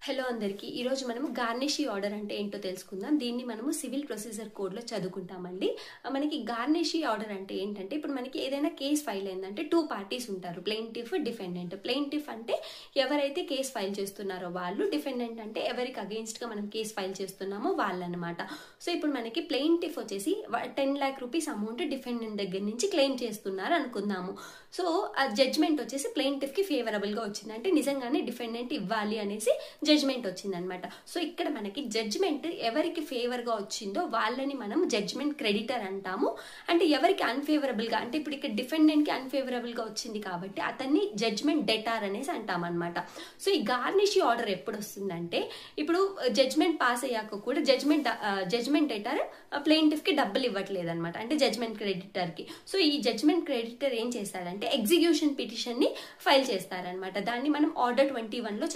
Hello అందరికీ ఈ రోజు మనం గార్నిషీ ఆర్డర్ అంటే ఏంటో తెలుసుకుందాం. దీన్ని మనము సివిల్ ప్రొసీజర్ కోడ్ లో చదువుకుంటామండి. మనకి గార్నిషీ ఆర్డర్ అంటే ఏంటంటే ఇప్పుడు మనకి ఏదైనా కేస్ ఫైల్ అయిందంటే టూ పార్టీస్ ఉంటారు, ప్లెయింటిఫ్ డిఫెండెంట్. ప్లెయింటిఫ్ అంటే ఎవరైతే కేస్ ఫైల్ చేస్తున్నారో వాళ్ళు, డిఫెండెంట్ అంటే ఎవరికి అగెయిన్స్ట్ గా మనం కేస్ ఫైల్ చేస్తున్నామో వాళ్ళు అనమాట. సో ఇప్పుడు మనకి ప్లెయింటిఫ్ వచ్చేసి 10 lakh rupees అమౌంట్ డిఫెండెంట్ దగ్గర నుంచి క్లెయిమ్ చేస్తున్నారు అనుకుందాము. సో ఆ జడ్జ్మెంట్ వచ్చేసి ప్లెయింటిఫ్ కి ఫేవరబుల్ గా వచ్చింది, అంటే నిజంగానే డిఫెండెంట్ ఇవ్వాలి అనేసి జడ్జ్మెంట్ వచ్చిందనమాట. సో ఇక్కడ మనకి జడ్జ్మెంట్ ఎవరికి ఫేవర్ గా వచ్చిందో వాళ్ళని మనం జడ్జ్మెంట్ క్రెడిటర్ అంటాము. అంటే ఎవరికి అన్ఫేవరబుల్ గా, అంటే ఇప్పుడు ఇక్కడ డిఫెండెంట్ కి అన్ఫేవరబుల్ గా వచ్చింది కాబట్టి అతన్ని జడ్జ్మెంట్ డెటార్ అనేసి అంటాం అనమాట. సో ఈ గార్నిషీ ఆర్డర్ ఎప్పుడు వస్తుందంటే ఇప్పుడు జడ్జ్మెంట్ పాస్ అయ్యాక కూడా జడ్జ్మెంట్ డెటార్ ప్లెయింటిఫ్ కి డబ్బులు ఇవ్వట్లేదు అనమాట, అంటే జడ్జ్మెంట్ క్రెడిటర్ కి. సో ఈ జడ్జ్మెంట్ క్రెడిటర్ ఏం చేస్తాడంటే ఎగ్జిక్యూషన్ పిటిషన్ ని ఫైల్ చేస్తారనమాట. దాన్ని మనం ఆర్డర్ 21 లో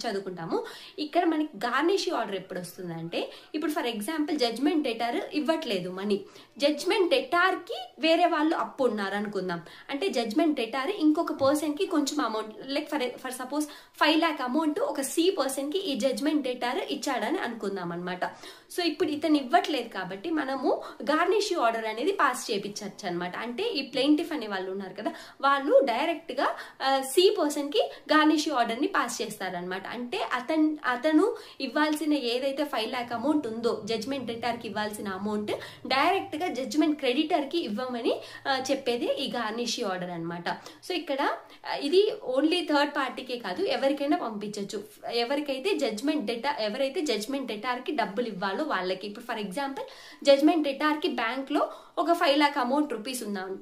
చదువుకుంటాము. ఇక్కడ మనకి గార్నిషీ ఆర్డర్ ఎప్పుడు వస్తుందంటే ఇప్పుడు ఫర్ ఎగ్జాంపుల్ జడ్జ్మెంట్ డెటార్ ఇవ్వట్లేదు మనీ, జడ్జ్మెంట్ డెటార్ కి వేరే వాళ్ళు అప్పు ఉన్నారు అనుకుందాం. అంటే జడ్జ్మెంట్ డెటార్ ఇంకొక పర్సన్ కి కొంచెం amount, like for suppose 5 lakh amount ఒక సి పర్సన్ కి ఈ జడ్జ్మెంట్ డెటార్ ఇచ్చాడని అనుకుందాం అనమాట. సో ఇప్పుడు ఇతను ఇవ్వట్లేదు కాబట్టి మనము గార్నిషీ ఆర్డర్ అనేది పాస్ చేయించవచ్చు అనమాట. అంటే ఈ ప్లెయింటిఫ్ అనే వాళ్ళు ఉన్నారు కదా, వాళ్ళు డైరెక్ట్ గా సి పర్సన్ కి గార్నిషీ ఆర్డర్ ని పాస్ చేస్తారనమాట. అంటే అతను ఇవ్వాల్సిన ఏదైతే 5 lakh అమౌంట్ ఉందో జడ్జ్మెంట్ డెటార్ కి ఇవ్వాల్సిన అమౌంట్ డైరెక్ట్ గా జడ్జ్మెంట్ క్రెడిటర్ కి ఇవ్వమని చెప్పేది ఈ గార్నిషీ ఆర్డర్ అనమాట. సో ఇక్కడ ఇది ఓన్లీ థర్డ్ పార్టీకే కాదు, ఎవరికైనా పంపించవచ్చు. ఎవరైతే జడ్జ్మెంట్ డెటార్ కి డబ్బులు ఇవ్వాలో వాళ్ళకి. ఇప్పుడు ఫర్ ఎగ్జాంపుల్ జడ్జ్మెంట్ డెటార్ కి బ్యాంక్ లో ఒక 5 lakh అమౌంట్ రూపీస్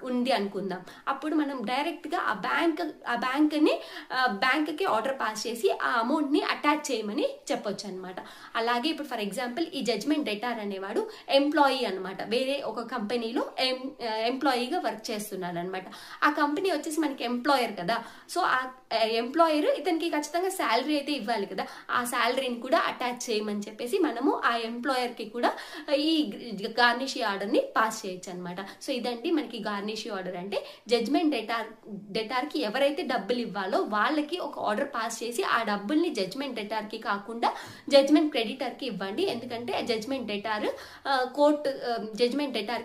ఉంది అనుకుందాం. అప్పుడు మనం డైరెక్ట్ గా ఆ బ్యాంక్ కి ఆర్డర్ పాస్ చేసి ఆ అమౌంట్ ని అటాచ్ చేయమని చెప్పొచ్చు అనమాట. అలాగే ఇప్పుడు ఫర్ ఎగ్జాంపుల్ ఈ జడ్జ్మెంట్ డెటార్ అనేవాడు ఎంప్లాయీ అనమాట, వేరే ఒక కంపెనీలో ఎంప్లాయీగా వర్క్ చేస్తున్నాడు అనమాట. ఆ కంపెనీ వచ్చేసి మనకి ఎంప్లాయర్ కదా, సో ఆ ఎంప్లాయర్ ఇతనికి ఖచ్చితంగా శాలరీ అయితే ఇవ్వాలి కదా, ఆ శాలరీని కూడా అటాచ్ చేయమని చెప్పేసి మనము ఆ ఎంప్లాయర్ కి కూడా ఈ గార్నిషీ ఆర్డర్ ని పాస్ చేయొచ్చు అనమాట. సో ఇదండి మనకి గార్నిషీ ఆర్డర్ అంటే. జడ్జ్మెంట్ డెటార్ కి ఎవరైతే డబ్బులు ఇవ్వాలో వాళ్ళకి ఒక ఆర్డర్ పాస్ చేసి ఆ డబ్బుల్ని జడ్జ్మెంట్ డెటార్ కి కాకుండా జడ్జ్మెంట్ క్రెడిటర్ కి ఇవ్వండి. ఎందుకంటే జడ్జ్మెంట్ డెటార్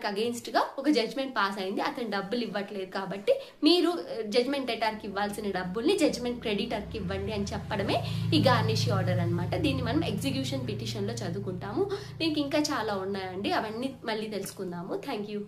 కి అగెయిన్స్ట్ గా ఒక జడ్జ్మెంట్ పాస్ అయింది, అతను డబ్బులు ఇవ్వట్లేదు కాబట్టి మీరు జడ్జ్మెంట్ డెటార్ కి ఇవ్వాల్సిన డబ్బుల్ని జడ్జ్మెంట్ క్రెడిటర్ కి ఇవ్వండి అని చెప్పడమే ఈ గార్నిషీ ఆర్డర్ అనమాట. దీన్ని మనం ఎగ్జిక్యూషన్ పిటిషన్ లో చదువుకుంటాము. దీనికి ఇంకా చాలా ఉన్నాయండి, అవన్నీ మళ్ళీ తెలుసుకుందాము. Thank you.